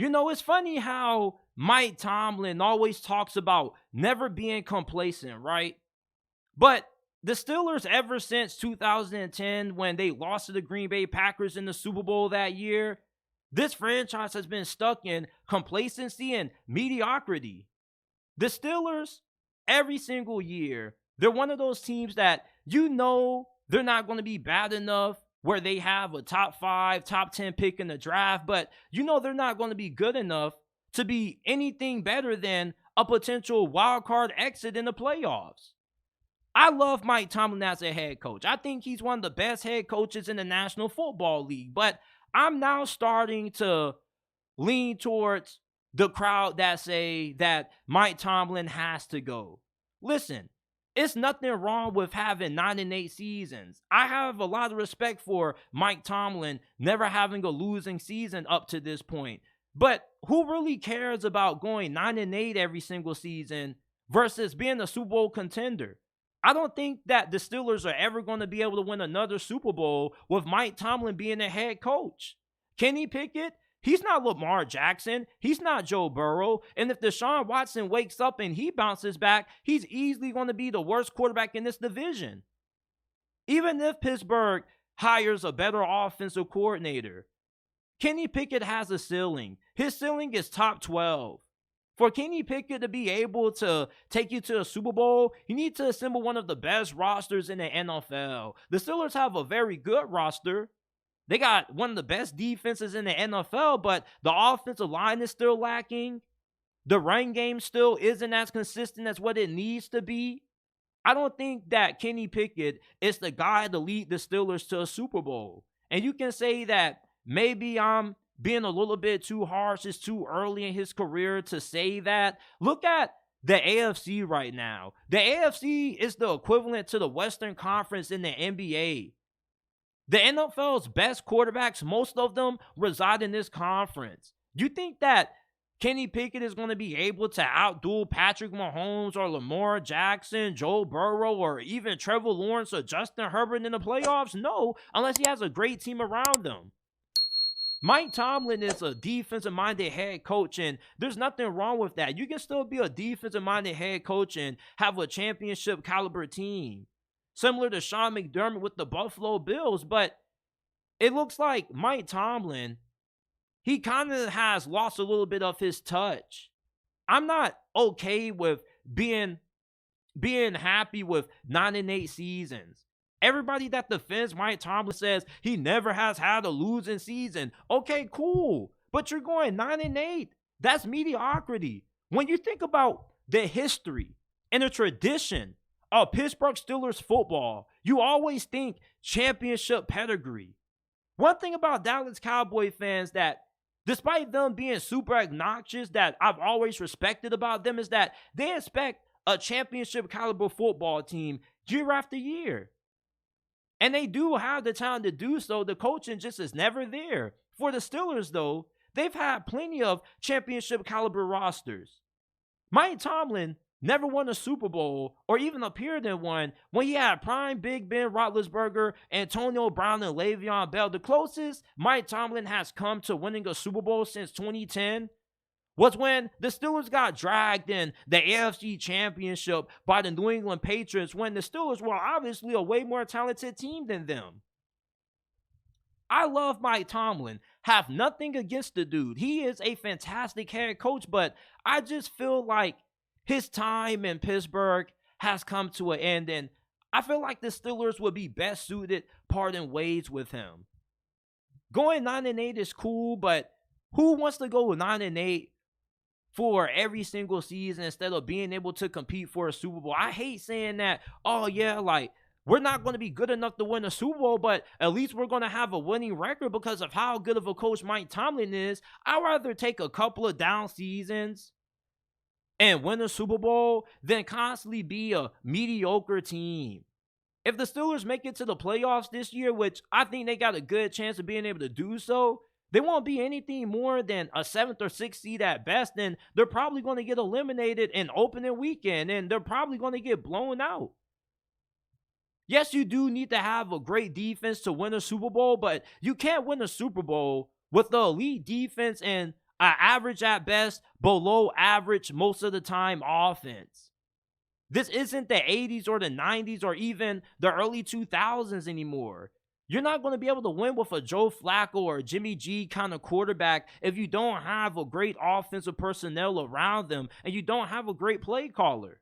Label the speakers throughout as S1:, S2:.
S1: It's funny how Mike Tomlin always talks about never being complacent, right? But the Steelers, ever since 2010, when they lost to the Green Bay Packers in the Super Bowl that year, this franchise has been stuck in complacency and mediocrity. The Steelers, every single year, they're one of those teams that they're not going to be bad enough where they have a top 5, top 10 pick in the draft, but they're not going to be good enough to be anything better than a potential wild card exit in the playoffs. I love Mike Tomlin as a head coach. I think he's one of the best head coaches in the National Football League, but I'm now starting to lean towards the crowd that say that Mike Tomlin has to go. Listen, it's nothing wrong with having 9-8 seasons. I have a lot of respect for Mike Tomlin never having a losing season up to this point. But who really cares about going 9-8 every single season versus being a Super Bowl contender? I don't think that the Steelers are ever going to be able to win another Super Bowl with Mike Tomlin being the head coach. Kenny Pickett, he's not Lamar Jackson. He's not Joe Burrow. And if Deshaun Watson wakes up and he bounces back, he's easily going to be the worst quarterback in this division. Even if Pittsburgh hires a better offensive coordinator, Kenny Pickett has a ceiling. His ceiling is top 12. For Kenny Pickett to be able to take you to a Super Bowl, you need to assemble one of the best rosters in the NFL. The Steelers have a very good roster. They got one of the best defenses in the NFL, but the offensive line is still lacking. The run game still isn't as consistent as what it needs to be. I don't think that Kenny Pickett is the guy to lead the Steelers to a Super Bowl. And you can say that maybe I'm being a little bit too harsh. It's too early in his career to say that. Look at the AFC right now. The AFC is the equivalent to the Western Conference in the NBA. The NFL's best quarterbacks, most of them reside in this conference. Do you think that Kenny Pickett is going to be able to outduel Patrick Mahomes or Lamar Jackson, Joe Burrow, or even Trevor Lawrence or Justin Herbert in the playoffs? No, unless he has a great team around him. Mike Tomlin is a defensive-minded head coach, and there's nothing wrong with that. You can still be a defensive-minded head coach and have a championship-caliber team, similar to Sean McDermott with the Buffalo Bills, but it looks like Mike Tomlin, he kind of has lost a little bit of his touch. I'm not okay with being happy with 9-8 seasons. Everybody that defends Mike Tomlin says he never has had a losing season. Okay, cool. But you're going 9-8. That's mediocrity. When you think about the history and the tradition of Pittsburgh Steelers football, you always think championship pedigree. One thing about Dallas Cowboy fans that, despite them being super obnoxious, that I've always respected about them is that they expect a championship caliber football team year after year. And they do have the talent to do so. The coaching just is never there. For the Steelers, though, they've had plenty of championship caliber rosters. Mike Tomlin never won a Super Bowl or even appeared in one when he had prime Big Ben Roethlisberger, Antonio Brown, and Le'Veon Bell. The closest Mike Tomlin has come to winning a Super Bowl since 2010 was when the Steelers got dragged in the AFC Championship by the New England Patriots when the Steelers were obviously a way more talented team than them. I love Mike Tomlin. Have nothing against the dude. He is a fantastic head coach, but I just feel like his time in Pittsburgh has come to an end, and I feel like the Steelers would be best suited parting ways with him. Going 9-8 is cool, but who wants to go 9-8 for every single season instead of being able to compete for a Super Bowl? I hate saying that, oh yeah, like, we're not going to be good enough to win a Super Bowl, but at least we're going to have a winning record because of how good of a coach Mike Tomlin is. I'd rather take a couple of down seasons and win a Super Bowl than constantly be a mediocre team. If the Steelers make it to the playoffs this year, which I think they got a good chance of being able to do so, they won't be anything more than a 7th or 6th seed at best, and they're probably going to get eliminated in opening weekend, and they're probably going to get blown out. Yes, you do need to have a great defense to win a Super Bowl, but you can't win a Super Bowl with the elite defense and average at best, below average most of the time offense. This isn't the 80s or the 90s or even the early 2000s anymore. You're not going to be able to win with a Joe Flacco or a Jimmy G kind of quarterback if you don't have a great offensive personnel around them and you don't have a great play caller.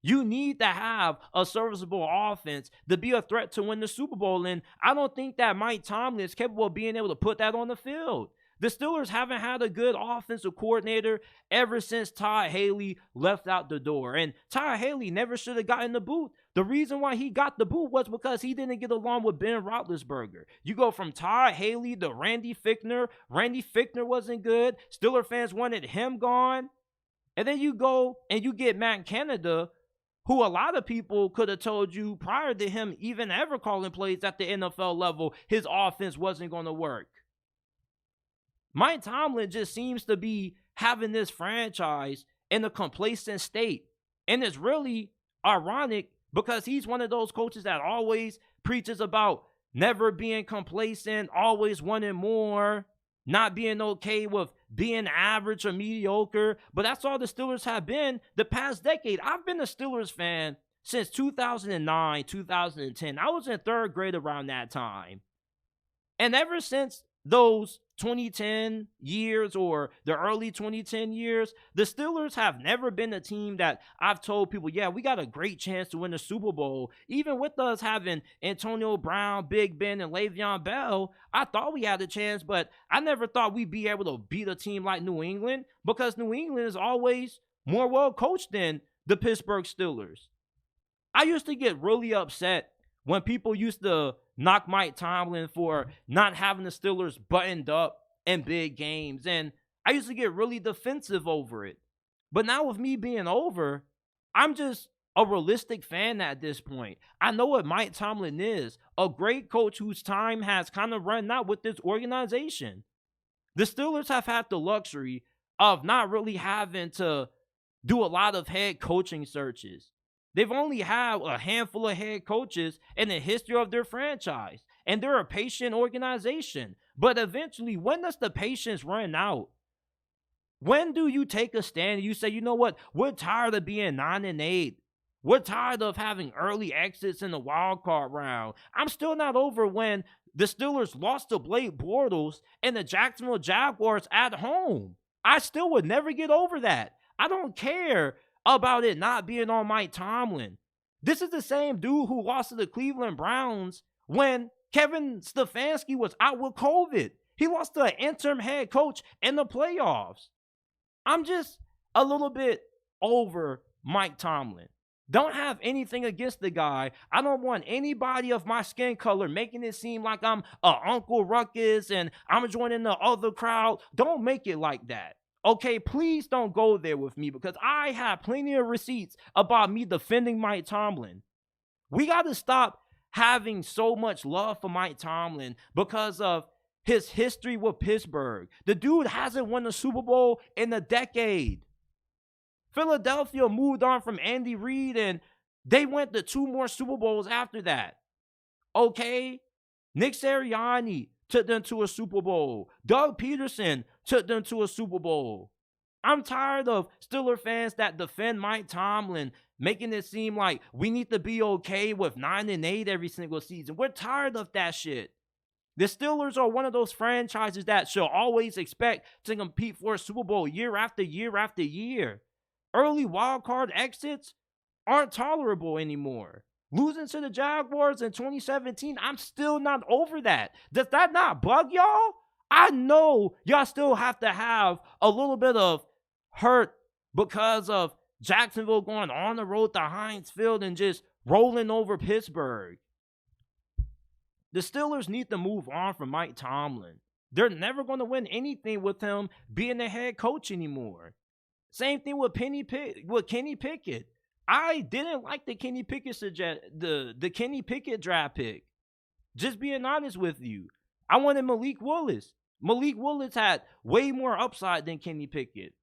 S1: You need to have a serviceable offense to be a threat to win the Super Bowl, and I don't think that Mike Tomlin is capable of being able to put that on the field. The Steelers haven't had a good offensive coordinator ever since Todd Haley left out the door, and Todd Haley never should have gotten the boot. The reason why he got the boot was because he didn't get along with Ben Roethlisberger. You go from Todd Haley to Randy Fichtner. Randy Fichtner wasn't good. Steeler fans wanted him gone. And then you go and you get Matt Canada, who a lot of people could have told you prior to him even ever calling plays at the NFL level, his offense wasn't going to work. Mike Tomlin just seems to be having this franchise in a complacent state. And it's really ironic because he's one of those coaches that always preaches about never being complacent, always wanting more, not being okay with being average or mediocre. But that's all the Steelers have been the past decade. I've been a Steelers fan since 2009, 2010. I was in third grade around that time. And ever since those 2010 years or the early 2010 years, the Steelers have never been a team that I've told people, yeah, we got a great chance to win the Super Bowl. Even with us having Antonio Brown, Big Ben, and Le'Veon Bell, I thought we had a chance, but I never thought we'd be able to beat a team like New England because New England is always more well coached than the Pittsburgh Steelers. I used to get really upset when people used to knock Mike Tomlin for not having the Steelers buttoned up in big games. And I used to get really defensive over it. But now with me being over, I'm just a realistic fan at this point. I know what Mike Tomlin is, a great coach whose time has kind of run out with this organization. The Steelers have had the luxury of not really having to do a lot of head coaching searches. They've only had a handful of head coaches in the history of their franchise, and they're a patient organization. But eventually, when does the patience run out? When do you take a stand and you say, you know what, we're tired of being 9-8. We're tired of having early exits in the wild card round. I'm still not over when the Steelers lost to Blake Bortles and the Jacksonville Jaguars at home. I still would never get over that. I don't care about it not being on Mike Tomlin. This is the same dude who lost to the Cleveland Browns when Kevin Stefanski was out with COVID. He lost to an interim head coach in the playoffs. I'm just a little bit over Mike Tomlin. Don't have anything against the guy. I don't want anybody of my skin color making it seem like I'm Uncle Ruckus and I'm joining the other crowd. Don't make it like that. Okay, please don't go there with me because I have plenty of receipts about me defending Mike Tomlin. We got to stop having so much love for Mike Tomlin because of his history with Pittsburgh. The dude hasn't won a Super Bowl in a decade. Philadelphia moved on from Andy Reid and they went to 2 more Super Bowls after that. Okay, Nick Sirianni took them to a Super Bowl. Doug Peterson took them to a Super Bowl. I'm tired of Steeler fans that defend Mike Tomlin, making it seem like we need to be okay with 9-8 every single season. We're tired of that shit. The Steelers are one of those franchises that should always expect to compete for a Super Bowl year after year after year. Early wildcard exits aren't tolerable anymore. Losing to the Jaguars in 2017, I'm still not over that. Does that not bug y'all? I know y'all still have to have a little bit of hurt because of Jacksonville going on the road to Heinz Field and just rolling over Pittsburgh. The Steelers need to move on from Mike Tomlin. They're never going to win anything with him being the head coach anymore. Same thing with Kenny Pickett. I didn't like the Kenny Pickett the Kenny Pickett draft pick. Just being honest with you. I wanted Malik Willis. Malik Willis had way more upside than Kenny Pickett.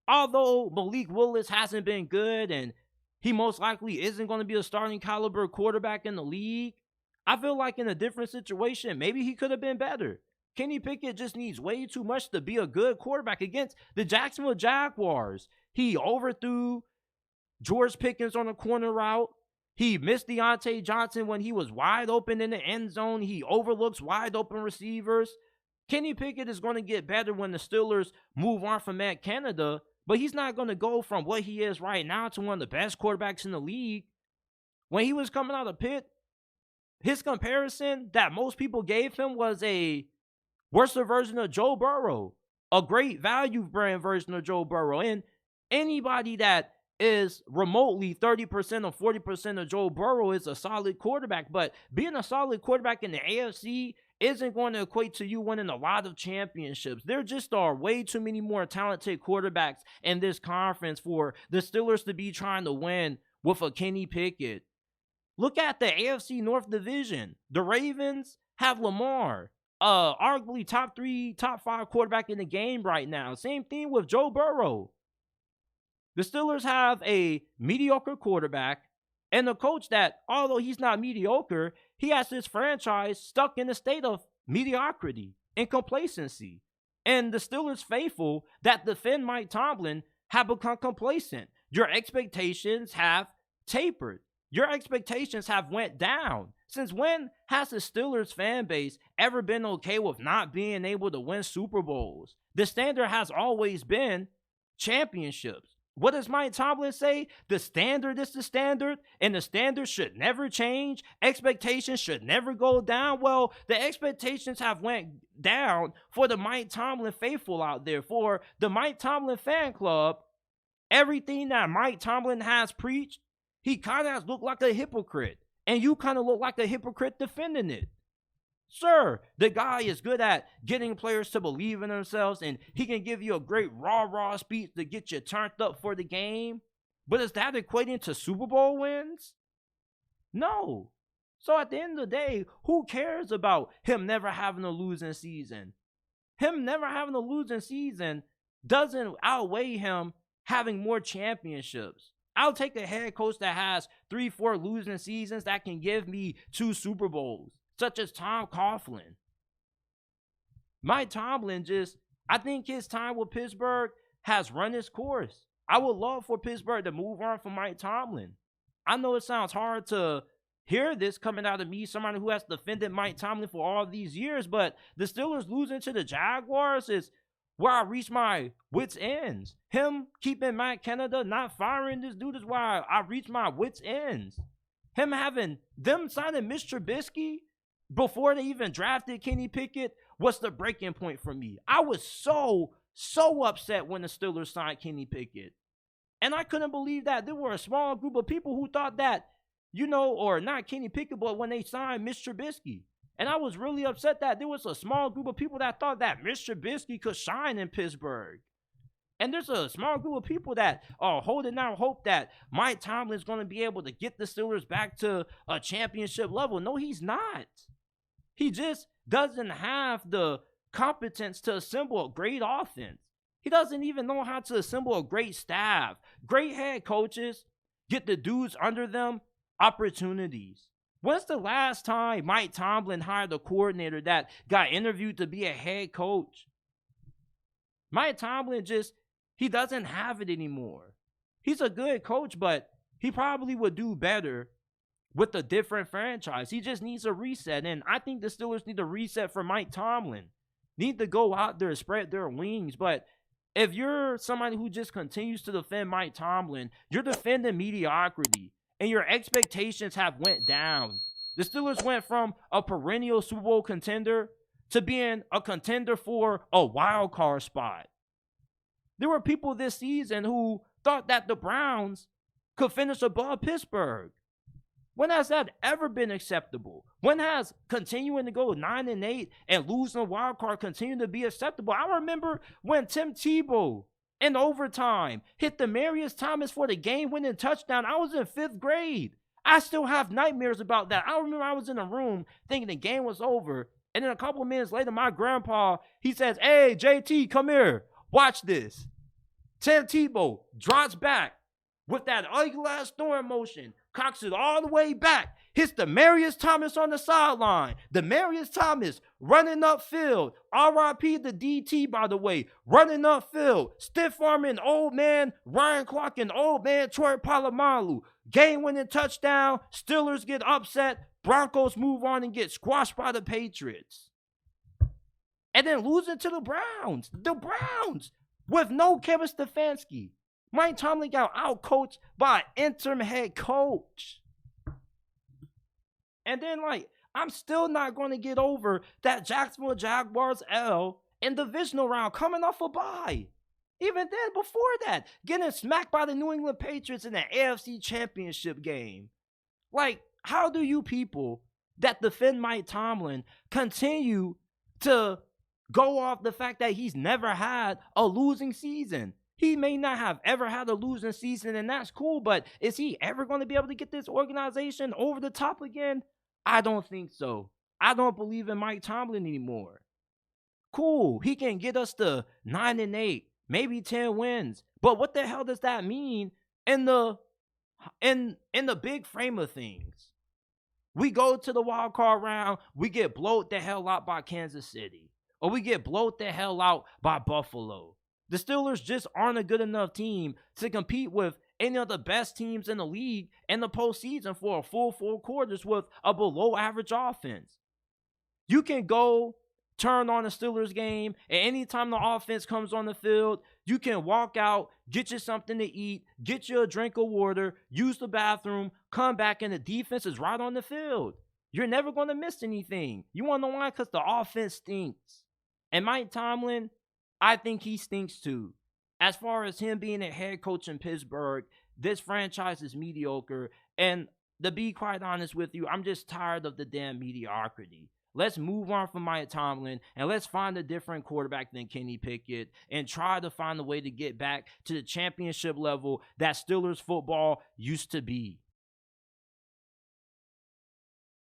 S1: Although Malik Willis hasn't been good and he most likely isn't going to be a starting caliber quarterback in the league, I feel like in a different situation, maybe he could have been better. Kenny Pickett just needs way too much to be a good quarterback against the Jacksonville Jaguars. He overthrew George Pickens on a corner route. He missed Deontay Johnson when he was wide open in the end zone. He overlooks wide open receivers. Kenny Pickett is going to get better when the Steelers move on from Matt Canada, but he's not going to go from what he is right now to one of the best quarterbacks in the league. When he was coming out of Pitt, his comparison that most people gave him was a worse version of Joe Burrow, a great value brand version of Joe Burrow. And anybody that is remotely 30% or 40% of Joe Burrow is a solid quarterback. But being a solid quarterback in the AFC isn't going to equate to you winning a lot of championships. There just are way too many more talented quarterbacks in this conference for the Steelers to be trying to win with a Kenny Pickett. Look at the AFC North Division. The Ravens have Lamar, arguably top 3, top 5 quarterback in the game right now. Same thing with Joe Burrow. The Steelers have a mediocre quarterback and a coach that, although he's not mediocre, he has his franchise stuck in a state of mediocrity and complacency. And the Steelers faithful that defend Mike Tomlin have become complacent. Your expectations have tapered. Your expectations have went down. Since when has the Steelers fan base ever been okay with not being able to win Super Bowls? The standard has always been championships. What does Mike Tomlin say? The standard is the standard, and the standard should never change. Expectations should never go down. Well, the expectations have went down for the Mike Tomlin faithful out there. For the Mike Tomlin fan club, everything that Mike Tomlin has preached, he kind of has looked like a hypocrite. And you kind of look like a hypocrite defending it. Sir, the guy is good at getting players to believe in themselves, and he can give you a great rah-rah speech to get you turned up for the game. But is that equating to Super Bowl wins? No. So at the end of the day, who cares about him never having a losing season? Him never having a losing season doesn't outweigh him having more championships. I'll take a head coach that has 3-4 losing seasons that can give me 2 Super Bowls, such as Tom Coughlin. Mike Tomlin I think his time with Pittsburgh has run its course. I would love for Pittsburgh to move on from Mike Tomlin. I know it sounds hard to hear this coming out of me, somebody who has defended Mike Tomlin for all these years, but the Steelers losing to the Jaguars is where I reach my wits' ends. Him keeping Matt Canada, not firing this dude is where I reach my wits' ends. Him having them signing Mitch Trubisky before they even drafted Kenny Pickett was the breaking point for me. I was so upset when the Steelers signed Kenny Pickett. And I couldn't believe that there were a small group of people who thought that, or not Kenny Pickett, but when they signed Mitch Trubisky. And I was really upset that there was a small group of people that thought that Mitch Trubisky could shine in Pittsburgh. And there's a small group of people that are holding out hope that Mike Tomlin is going to be able to get the Steelers back to a championship level. No, he's not. He just doesn't have the competence to assemble a great offense. He doesn't even know how to assemble a great staff. Great head coaches get the dudes under them opportunities. When's the last time Mike Tomlin hired a coordinator that got interviewed to be a head coach? Mike Tomlin he doesn't have it anymore. He's a good coach, but he probably would do better with a different franchise. He just needs a reset, and I think the Steelers need a reset for Mike Tomlin. Need to go out there and spread their wings, but if you're somebody who just continues to defend Mike Tomlin, you're defending mediocrity. And your expectations have went down. The Steelers went from a perennial Super Bowl contender to being a contender for a wild card spot. There were people this season who thought that the Browns could finish above Pittsburgh. When has that ever been acceptable? When has continuing to go 9-8 and losing a wild card continued to be acceptable? I remember when Tim Tebow in overtime hit Demaryius Thomas for the game-winning touchdown. I was in 5th grade. I still have nightmares about that. I remember I was in a room thinking the game was over, and then a couple of minutes later, my grandpa, he says, "Hey, JT, come here. Watch this." Tim Tebow drops back, with that ugly ass throwing motion, cocks it all the way back, hits Demaryius Thomas on the sideline. Demaryius Thomas running upfield. RIP the DT, by the way, running upfield, stiff arming old man Ryan Clark and old man Troy Polamalu. Game-winning touchdown. Steelers get upset. Broncos move on and get squashed by the Patriots. And then losing to the Browns. The Browns with no Kevin Stefanski. Mike Tomlin got out-coached by an interim head coach. And then, I'm still not going to get over that Jacksonville Jaguars L in divisional round coming off a bye. Even then, before that, getting smacked by the New England Patriots in the AFC Championship game. How do you people that defend Mike Tomlin continue to go off the fact that he's never had a losing season? He may not have ever had a losing season, and that's cool, but is he ever going to be able to get this organization over the top again? I don't think so. I don't believe in Mike Tomlin anymore. Cool, he can get us to 9-8, maybe 10 wins, but what the hell does that mean in the big frame of things? We go to the wild card round, we get blowed the hell out by Kansas City, or we get blowed the hell out by Buffalo. The Steelers just aren't a good enough team to compete with any of the best teams in the league in the postseason for a full 4 quarters with a below average offense. You can go turn on the Steelers game, and anytime the offense comes on the field, you can walk out, get you something to eat, get you a drink of water, use the bathroom, come back, and the defense is right on the field. You're never going to miss anything. You want to know why? Because the offense stinks. And Mike Tomlin, I think he stinks too. As far as him being a head coach in Pittsburgh, this franchise is mediocre. And to be quite honest with you, I'm just tired of the damn mediocrity. Let's move on from Mike Tomlin and let's find a different quarterback than Kenny Pickett and try to find a way to get back to the championship level that Steelers football used to be.